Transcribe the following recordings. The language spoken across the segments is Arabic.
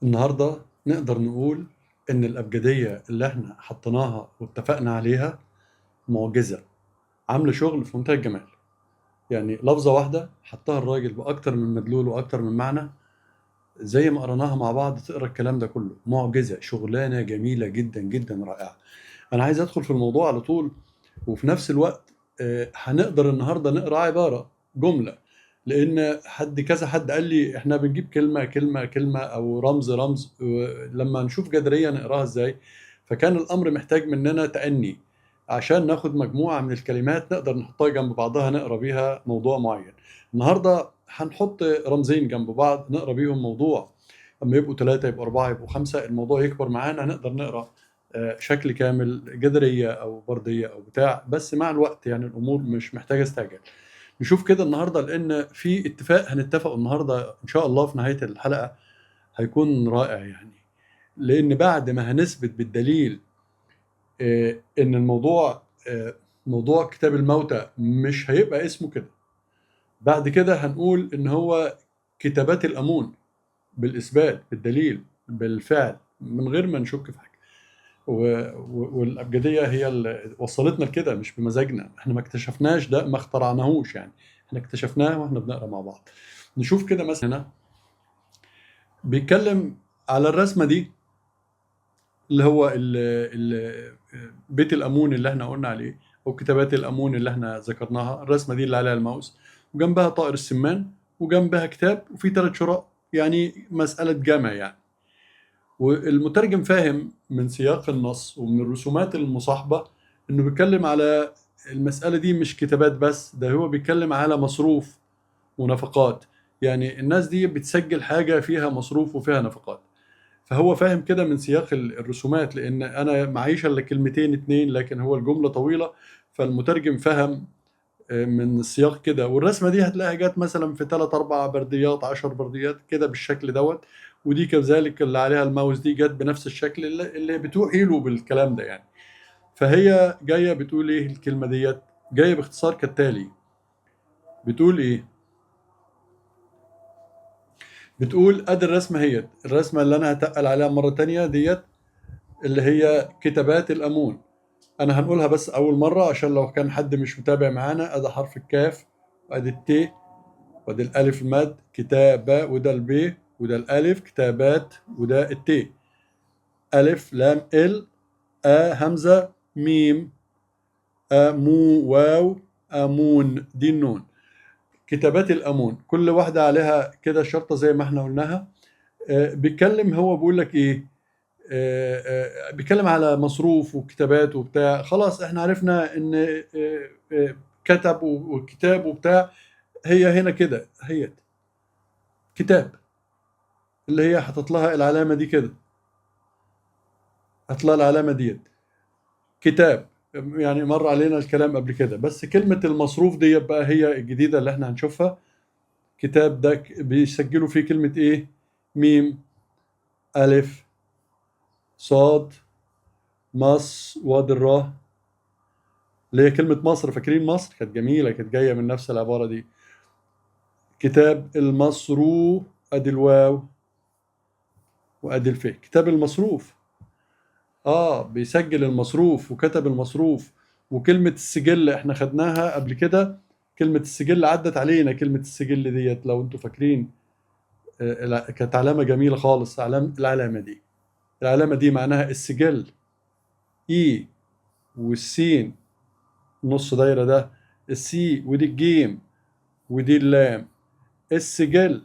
النهاردة نقدر نقول إن الأبجدية اللي إحنا حطيناها واتفقنا عليها معجزة، عاملة شغل في منتهى الجمال. يعني لفظة واحدة حطها الراجل بأكتر من مدلول وأكتر من معنى، زي ما قرأناها مع بعض تقرأ الكلام ده كله معجزة، شغلانة جميلة جدا جدا رائعة. أنا عايز أدخل في الموضوع على طول، وفي نفس الوقت هنقدر النهاردة نقرأ عبارة جملة، لأن كذا حد قال لي إحنا بنجيب كلمة كلمة كلمة أو رمز رمز، لما نشوف جدرية نقراها إزاي. فكان الأمر محتاج مننا تأني عشان ناخد مجموعة من الكلمات نقدر نحطها جنب بعضها نقرأ بيها موضوع معين. النهاردة هنحط رمزين جنب بعض نقرأ بيهم موضوع، اما يبقوا ثلاثة يبقوا أربعة يبقوا خمسة الموضوع يكبر معانا، نقدر نقرأ شكل كامل، جدرية أو بردية أو بتاع. بس مع الوقت يعني الأمور مش محتاجة استعجال. نشوف كده النهاردة، لأن في اتفاق هنتفق النهاردة إن شاء الله في نهاية الحلقة هيكون رائع يعني. لأن بعد ما هنثبت بالدليل إن الموضوع موضوع كتاب الموتى مش هيبقى اسمه كده، بعد كده هنقول إن هو كتابات الأمون، بالإثبات بالدليل بالفعل من غير ما نشك في حاجة. والأبجدية هي اللي وصلتنا لكده، مش بمزاجنا، احنا ما اكتشفناش ده، ما اخترعناهوش يعني، احنا اكتشفناه واحنا بنقرا مع بعض. نشوف كده مثلا هنا بيتكلم على الرسمة دي اللي هو بيت الأمون اللي احنا قلنا عليه، أو كتابات الأمون اللي احنا ذكرناها. الرسمة دي اللي عليها الماوس وجنبها طائر السمان وجنبها كتاب وفي 3 شراء، يعني مسألة جمع يعني. والمترجم فاهم من سياق النص ومن الرسومات المصاحبة انه بيتكلم على المسألة دي مش كتابات بس، ده هو بيتكلم على مصروف ونفقات. يعني الناس دي بتسجل حاجة فيها مصروف وفيها نفقات، فهو فاهم كده من سياق الرسومات، لان انا معيش الا كلمتين اتنين لكن هو الجملة طويلة. فالمترجم فهم من السياق كده. والرسمة دي هتلاقيها جت مثلا في 3 4 برديات 10 برديات كده بالشكل دوت. ودي كذلك اللي عليها الماوس دي جت بنفس الشكل اللي بتوحي له بالكلام ده يعني. فهي جاية بتقول ايه الكلمة ديت؟ جاية باختصار كالتالي، بتقول ايه؟ بتقول ادي الرسمة، هي الرسمة اللي انا هتقل عليها مرة تانية ديت، اللي هي كتابات الامون. انا هنقولها بس اول مرة عشان لو كان حد مش متابع معانا. ادي حرف الكاف، وادي الت، وده الألف المد كتابة، وده الب، وده الألف كتابات، وده الت. ألف لام ال، همزة ميم، مو واو، أمون دي النون. كتابات الأمون كل واحدة عليها كده شرطة زي ما احنا قلناها. بيتكلم، هو بيقول لك إيه؟ بيتكلم على مصروف وكتابات وبتاع. خلاص احنا عرفنا ان كتب وكتاب وبتاع. هي هنا كده هي كتاب، اللي هي حاطط لها العلامة دي كده، حاطط لها العلامة ديت كتاب. يعني مر علينا الكلام قبل كده، بس كلمة المصروف دي بقى هي الجديدة اللي احنا هنشوفها. كتاب ده بيسجلوا فيه كلمة ايه؟ ميم، ألف، صاد، مص، واد الراء، اللي هي كلمة مصر. فاكرين مصر كانت جميلة، كانت جاية من نفس العبارة دي. كتاب المصروف، ادي الواو وادي الف، كتاب المصروف. بيسجل المصروف وكتب المصروف. وكلمة السجل احنا خدناها قبل كده، كلمة السجل عدت علينا. كلمة السجل ديت لو انتوا فاكرين كانت علامة جميلة خالص. العلامة دي، العلامة دي معناها السجل. اي، والسين نص دايرة ده السي، ودي الجيم، ودي اللام. السجل،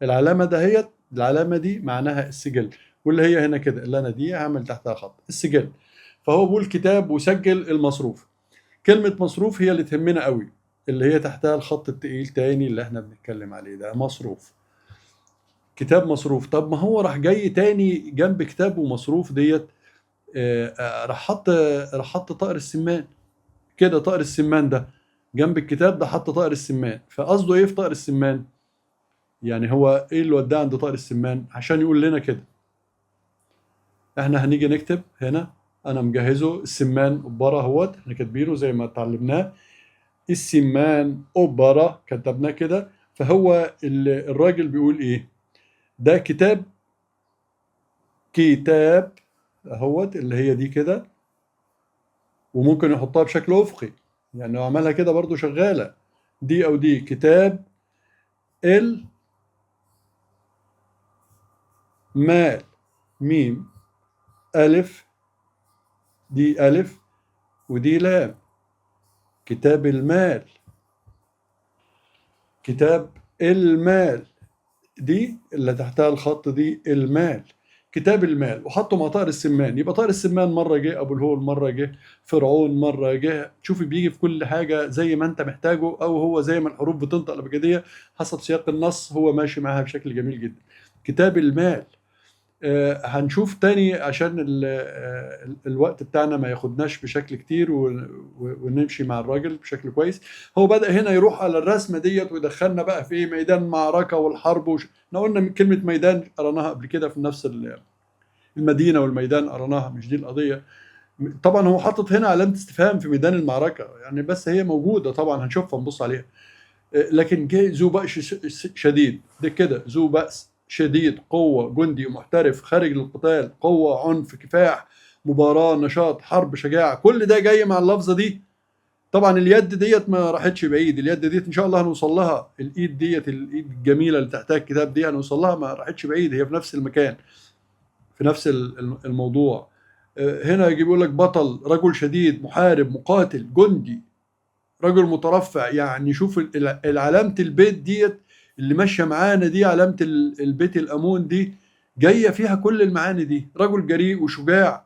العلامة دهيت، العلامة دي معناها السجل. واللي هي هنا كده اللي انا دي هعمل تحتها خط السجل. فهو بيقول كتاب وسجل المصروف. كلمة مصروف هي اللي تهمنا قوي، اللي هي تحتها الخط التقيل تاني اللي احنا بنتكلم عليه ده، مصروف. كتاب مصروف. طب ما هو راح جاي تاني جنب كتاب ومصروف ديت، راح حط طائر السمان كده. طائر السمان ده جنب الكتاب ده حط طائر السمان. فقصده ايه في طائر السمان؟ يعني هو ايه اللي وداه عند طائر السمان عشان يقول لنا كده؟ احنا هنيجي نكتب هنا، انا مجهزه السمان قبارة اهوت، احنا كاتبينه زي ما اتعلمناه. السمان أوبرا كتبناه كده. فهو الراجل بيقول إيه؟ ده كتاب كتاب اهوت اللي هي دي كده، وممكن يحطها بشكل افقي، يعني لو عملها كده برضو شغالة، دي او دي كتاب المال، ميم ألف، دي ألف ودي لام، كتاب المال، كتاب المال، دي اللي تحتها الخط دي المال، كتاب المال. وحطوا مع طائر السمان، يبقى طائر السمان مرة جه أبو الهول، مرة جه فرعون، مرة جه، تشوفي بيجي في كل حاجة زي ما أنت محتاجه، أو هو زي ما الحروف بتنطق الأبجدية حسب سياق النص، هو ماشي معاها بشكل جميل جدا. كتاب المال. هنشوف تاني عشان الوقت بتاعنا ما ياخدناش بشكل كتير ونمشي مع الراجل بشكل كويس. هو بدأ هنا يروح على الرسمة ديت ويدخلنا بقى في ايه، ميدان معركة والحرب احنا قلنا من كلمة ميدان قرناها قبل كده في نفس المدينة، والميدان قرناها، مش دي القضية. طبعا هو حاطط هنا علامة استفهام في ميدان المعركة يعني، بس هي موجودة طبعا، هنشوفها نبص عليها. لكن جه ذو بأس شديد، ده كده ذو بأس شديد، قوة، جندي محترف خارج للقتال، قوة، عنف، كفاح، مباراة، نشاط، حرب، شجاعة، كل ده جاي مع اللفظة دي. طبعا اليد ديت ما راحتش بعيد، اليد ديت ان شاء الله هنوصل لها، الايد ديت الايد الجميلة اللي تحتها الكتاب دي هنوصل لها، ما راحتش بعيد، هي في نفس المكان، في نفس الموضوع. هنا يجي يقول لك بطل، رجل شديد، محارب، مقاتل، جندي، رجل مترفع. يعني شوف علامة البيت ديت اللي ماشية معانا دي، علامة البيت الأمون دي، جاية فيها كل المعاني دي. رجل جريء وشجاع،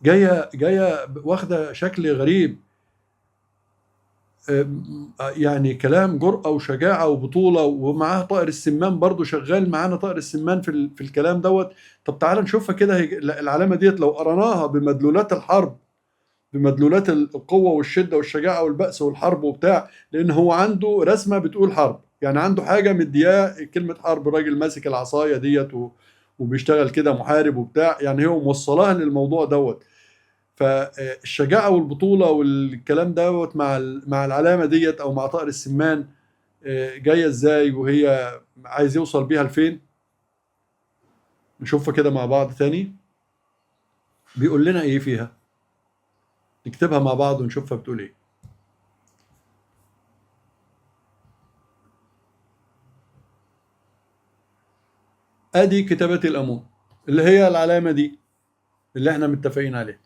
جاية واخدة شكل غريب. يعني كلام جرأة وشجاعة وبطولة، ومعاه طائر السمان برضو شغال معانا، طائر السمان في الكلام دوت. طب تعال نشوفها كده، العلامة ديت لو قرناها بمدلولات الحرب، بمدلولات القوة والشدة والشجاعة والبأس والحرب وبتاع، لأن هو عنده رسمة بتقول حرب، يعني عنده حاجة مدياه كلمة حرب، راجل ماسك العصاية ديت وبيشتغل كده محارب وبتاع، يعني هو موصلها للموضوع دوت. فالشجاعة والبطولة والكلام دوت مع العلامة ديت أو مع طائر السمان، جاية إزاي وهي عايز يوصل بيها لفين. نشوفها كده مع بعض تاني، بيقول لنا إيه فيها، نكتبها مع بعض ونشوفها بتقول إيه. ادي كتابة الامون اللي هي العلامة دي اللي احنا متفقين عليها.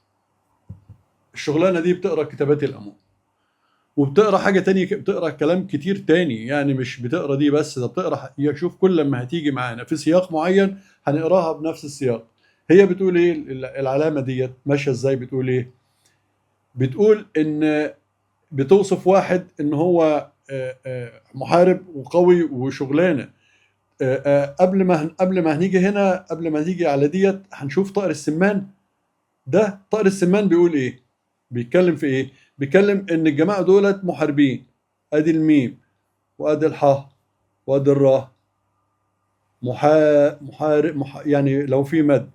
الشغلانة دي بتقرا كتابات الامون، وبتقرا حاجة تانية، بتقرا كلام كتير تاني، يعني مش بتقرا دي بس، ده بتقرا، شوف كل لما هتيجي معانا في سياق معين هنقراها بنفس السياق. هي بتقول ايه العلامة ديت ماشية ازاي، بتقول ايه؟ بتقول ان بتوصف واحد ان هو محارب وقوي وشغلانة. قبل ما هنيجي هنا، قبل ما نيجي على ديت، هنشوف طائر السمان. ده طائر السمان بيقول ايه، بيتكلم في ايه؟ بيتكلم ان الجماعة دولت محاربين، ادي الميم وادي الحاء وادي الراء، محارب يعني لو في مد،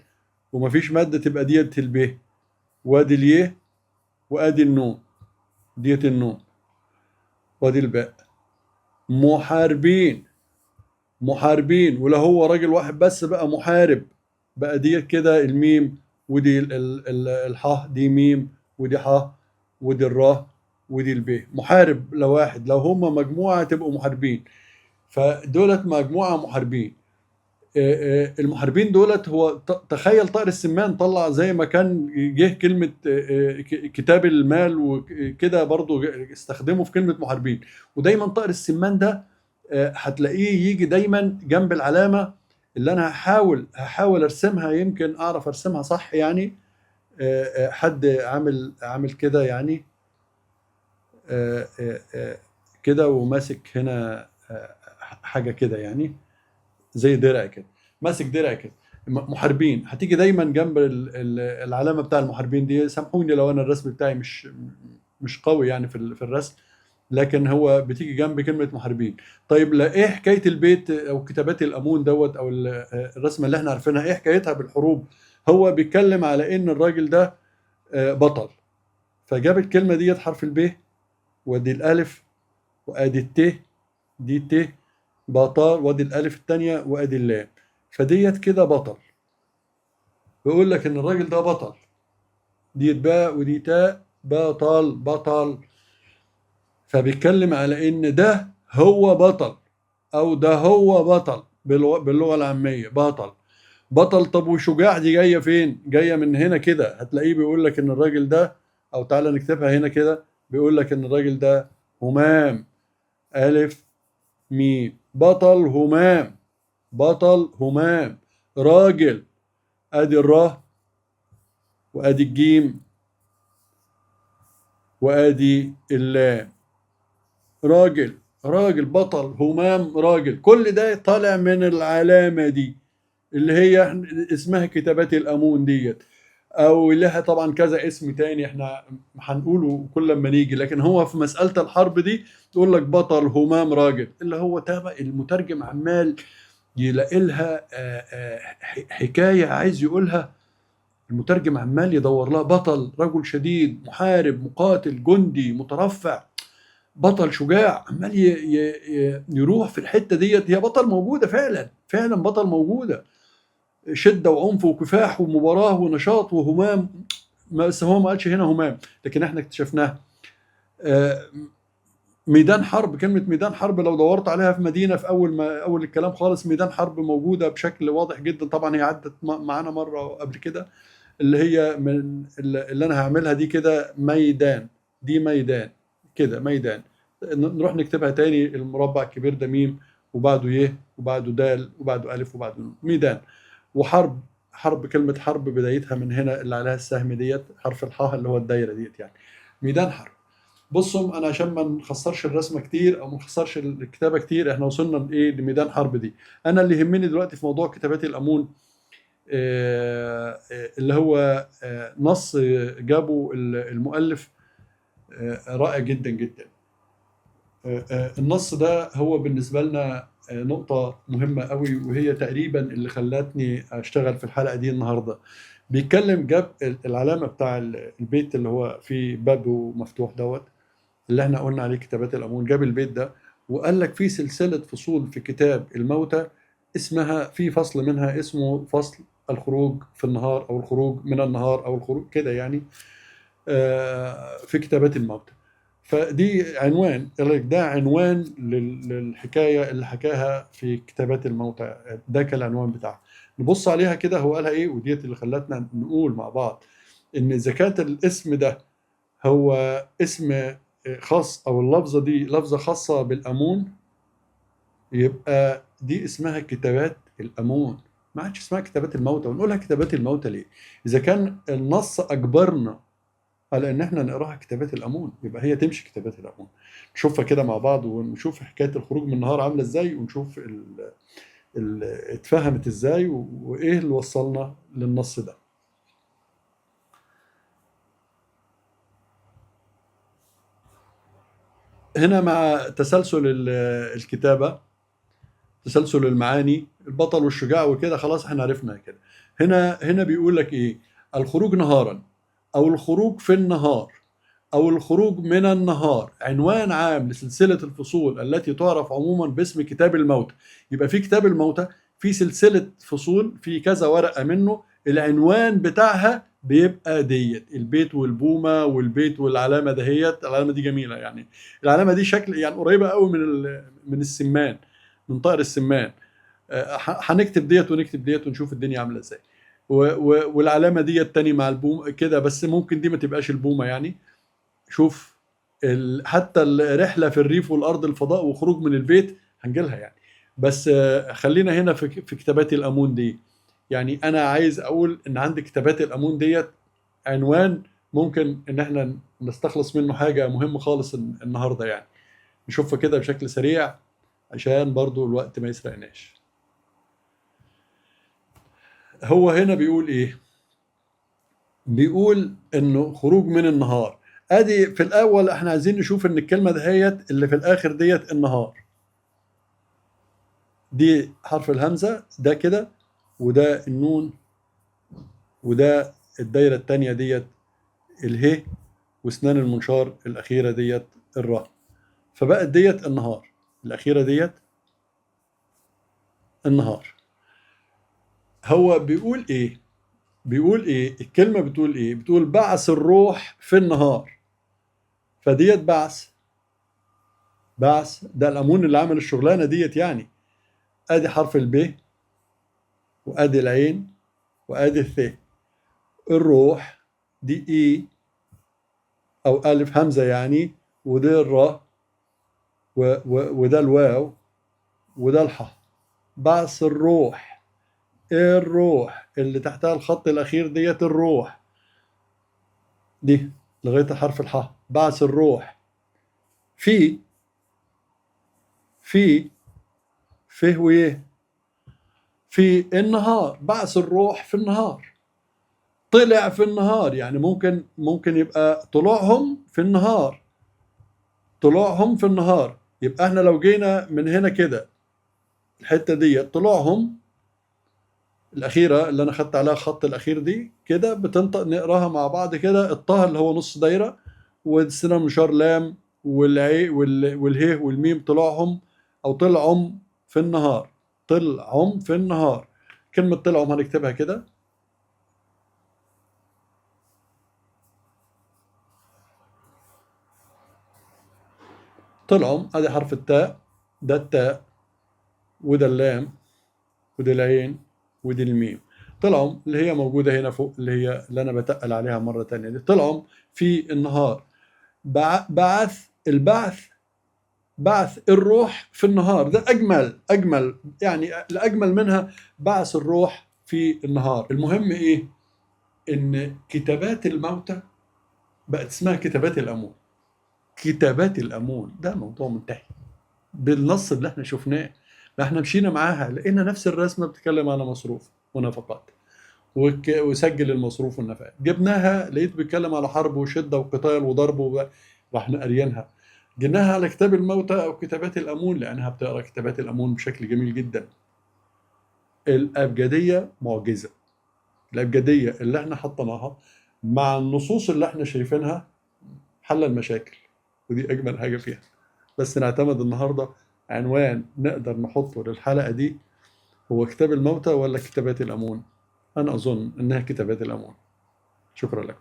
ومفيش مد تبقى ديت الب، وادي اليه وادي النون، ديت النون، وادي الباء. محاربين، محاربين، ولا هو راجل واحد بس بقى محارب، بقى ديت كده الميم، ودي الحاء دي ميم، ودي حاء، ودي الراء، ودي الب. محارب لو واحد، لو هم مجموعة تبقوا محاربين، فدولت مجموعة محاربين. المحاربين دولت، هو تخيل طائر السمان طلع زي ما كان جه كلمة كتاب المال وكده، برضو استخدمه في كلمة محاربين. ودايما طائر السمان ده هتلاقيه يجي دايما جنب العلامة اللي انا هحاول ارسمها، يمكن اعرف ارسمها صح يعني. حد عامل كده يعني، كده وماسك هنا حاجة كده يعني، زي درع كده، ماسك درع كده. محاربين هتيجي دايما جنب العلامة بتاع المحاربين دي. سامحوني لو انا الرسم بتاعي مش قوي يعني في الرسم، لكن هو بتيجي جنب كلمة محاربين. طيب لا، ايه حكاية البيت او كتابات الامون دوت، او الرسمة اللي احنا عارفينها، ايه حكايتها بالحروب؟ هو بيتكلم على ان الراجل ده بطل، فجاب الكلمة ديت حرف الب، وادي الالف، وادي الت، دي ت، بطل، وادي الالف التانية، وادي اللام، فديت كده بطل. بيقول لك ان الراجل ده بطل، دي باء ودي تاء، بطل بطل. فبيتكلم على ان ده هو بطل، او ده هو بطل باللغه العاميه بطل. بطل. طب وشجاع دي جايه فين؟ جايه من هنا كده، هتلاقيه بيقول لك ان الراجل ده، او تعالى نكتبها هنا كده، بيقول لك ان الراجل ده همام. الف ميم، بطل همام، بطل همام. راجل، ادي الراء وادي الجيم وادي اللام. راجل، راجل بطل همام راجل، كل ده طالع من العلامة دي اللي هي اسمها كتابات الأمون ديت، او لها طبعا كذا اسم تاني احنا هنقوله كل لما نيجي. لكن هو في مسألة الحرب دي تقول لك بطل همام راجل، اللي هو تابع المترجم عمال يلاقي لها حكاية عايز يقولها. المترجم عمال يدور لها بطل، رجل شديد، محارب، مقاتل، جندي، مترفع، بطل شجاع، عمال يروح في الحتة ديت. هي بطل موجودة فعلا، فعلا بطل موجودة، شدة وعنف وكفاح ومباراة ونشاط وهمام. بس هو ما قالش هنا همام، لكن احنا اكتشفناه. آه، ميدان حرب، كلمة ميدان حرب لو دورت عليها في مدينة، في أول الكلام خالص ميدان حرب موجودة بشكل واضح جدا. طبعا هي عدت معانا مرة قبل كده، اللي هي من اللي أنا هعملها دي كده ميدان، دي ميدان كده ميدان. نروح نكتبها تاني، المربع الكبير ده ميم وبعده ي وبعده دال وبعده ألف وبعده نون، ميدان. وحرب، حرب، كلمة حرب بدايتها من هنا اللي عليها السهم ديت، حرف الحاء اللي هو الدايرة ديت يعني، ميدان حرب. بصوا، انا عشان ما نخسرش الرسمه كتير او ما نخسرش الكتابه كتير، احنا وصلنا لايه؟ لميدان حرب دي. انا اللي يهمني دلوقتي في موضوع كتابات الامون، اللي هو نص جابه المؤلف، رائع جدا جدا. النص ده هو بالنسبه لنا نقطه مهمه قوي، وهي تقريبا اللي خلتني اشتغل في الحلقه دي النهارده. بيتكلم، جاب العلامه بتاع البيت اللي هو فيه بابه مفتوح دوت، اللي احنا قلنا عليه كتابات الأمون. جاب البيت ده وقال لك في سلسلة فصول في كتاب الموتى اسمها، في فصل منها اسمه فصل الخروج في النهار، أو الخروج من النهار، أو الخروج كده يعني، في كتابات الموتى. فدي عنوان، قال لك ده عنوان للحكاية اللي حكاها في كتابات الموتى، ده كان العنوان بتاعها. نبص عليها كده هو قالها ايه، وديت اللي خلتنا نقول مع بعض ان اذا كانت الاسم ده هو اسم خاص، او اللفظه دي لفظه خاصه بالامون، يبقى دي اسمها كتابات الامون، ما عادش اسمها كتابات الموتى. ونقولها كتابات الموتى ليه؟ اذا كان النص اجبرنا على ان احنا نقراها كتابات الامون، يبقى هي تمشي كتابات الامون. نشوفها كده مع بعض، ونشوف حكايه الخروج من النهار عامله ازاي، ونشوف اتفهمت ازاي، وايه اللي وصلنا للنص ده. هنا مع تسلسل الكتابه، تسلسل المعاني، البطل والشجاع وكده، خلاص احنا عرفنا كده. هنا بيقول لك ايه؟ الخروج نهارا، او الخروج في النهار، او الخروج من النهار، عنوان عام لسلسلة الفصول التي تعرف عموما باسم كتاب الموتى. يبقى في كتاب الموتى في سلسلة فصول، في كذا ورقة منه، العنوان بتاعها بيبقى ديت البيت والبومة والبيت والعلامة دهيت. العلامة دي جميلة يعني، العلامة دي شكل يعني قريبة قوي من السمان، من طائر السمان. هنكتب ديت ونكتب ديت ونشوف الدنيا عامله ازاي. والعلامه ديت تاني مع البوم كده، بس ممكن دي ما تبقاش البومه يعني. شوف، حتى الرحله في الريف والارض، الفضاء وخروج من البيت هنجيلها يعني. بس خلينا هنا في كتابات الامون دي. يعني انا عايز اقول ان عند كتابات الامون ديت عنوان ممكن ان احنا نستخلص منه حاجه مهمه خالص النهارده يعني. نشوفها كده بشكل سريع عشان برضو الوقت ما يسرقناش. هو هنا بيقول ايه؟ بيقول انه خروج من النهار. ادي في الاول احنا عايزين نشوف ان الكلمه دهيت اللي في الاخر ديت النهار، دي حرف الهمزه ده كده، وده النون، وده الدايره الثانيه ديت اله، واسنان المنشار الاخيره ديت الراء. فبقت ديت النهار، الاخيره ديت النهار. هو بيقول ايه؟ بيقول ايه الكلمة؟ بتقول ايه؟ بتقول بعث الروح في النهار. فديت بعث ده الامون اللي عمل الشغلانة ديت يعني. ادي حرف الب، وادي العين، وادي الث. الروح دي اي او الف همزة يعني، وده الراء، وده الواو، وده الحاء. بعث الروح. الروح اللي تحتها الخط الاخير ديت الروح دي لغاية حرف الحاء. بعث الروح في في فيه ويه في النهار. بعث الروح في النهار، طلع في النهار. يعني ممكن يبقى طلوعهم في النهار، طلوعهم في النهار. يبقى احنا لو جينا من هنا كده الحتة دي طلوعهم الأخيرة اللي أنا خدت عليها خط الأخير دي كده بتنطق، نقراها مع بعض كده. الطه اللي هو نص دايرة، والسين مشار لام، والعي والهيه والميم طلعهم أو طلعهم في النهار. طلعهم في النهار. كلمة طلعهم هنكتبها كده. طلعهم ادي حرف التاء، ده التاء، وده اللام، وده العين، ودي الميم. طلعهم اللي هي موجودة هنا فوق، اللي هي اللي أنا بتقل عليها مرة تانية دي. طلعهم في النهار. بعث البعث، بعث الروح في النهار. ده أجمل يعني، الأجمل منها بعث الروح في النهار. المهم إيه؟ إن كتابات الموتى بقت اسمها كتابات الأمون. كتابات الأمون ده موضوع منتهي بالنص اللي احنا شفناه. احنا مشينا معاها لقينا نفس الرسمة بتتكلم على مصروف ونفقات، وسجل المصروف والنفقات. جبناها لقيت بيتكلم على حرب وشدة وقتال وضرب رحنا قاريينها. جبناها على كتاب الموتى أو كتابات الأمون لأنها بتقرأ كتابات الأمون بشكل جميل جدا. الأبجدية معجزة. الأبجدية اللي احنا حطيناها مع النصوص اللي احنا شايفينها حل المشاكل، ودي أجمل حاجة فيها. بس نعتمد النهاردة عنوان نقدر نحطه للحلقة دي هو كتاب الموتى ولا كتابات الأمون؟ أنا أظن إنها كتابات الأمون. شكرا لك.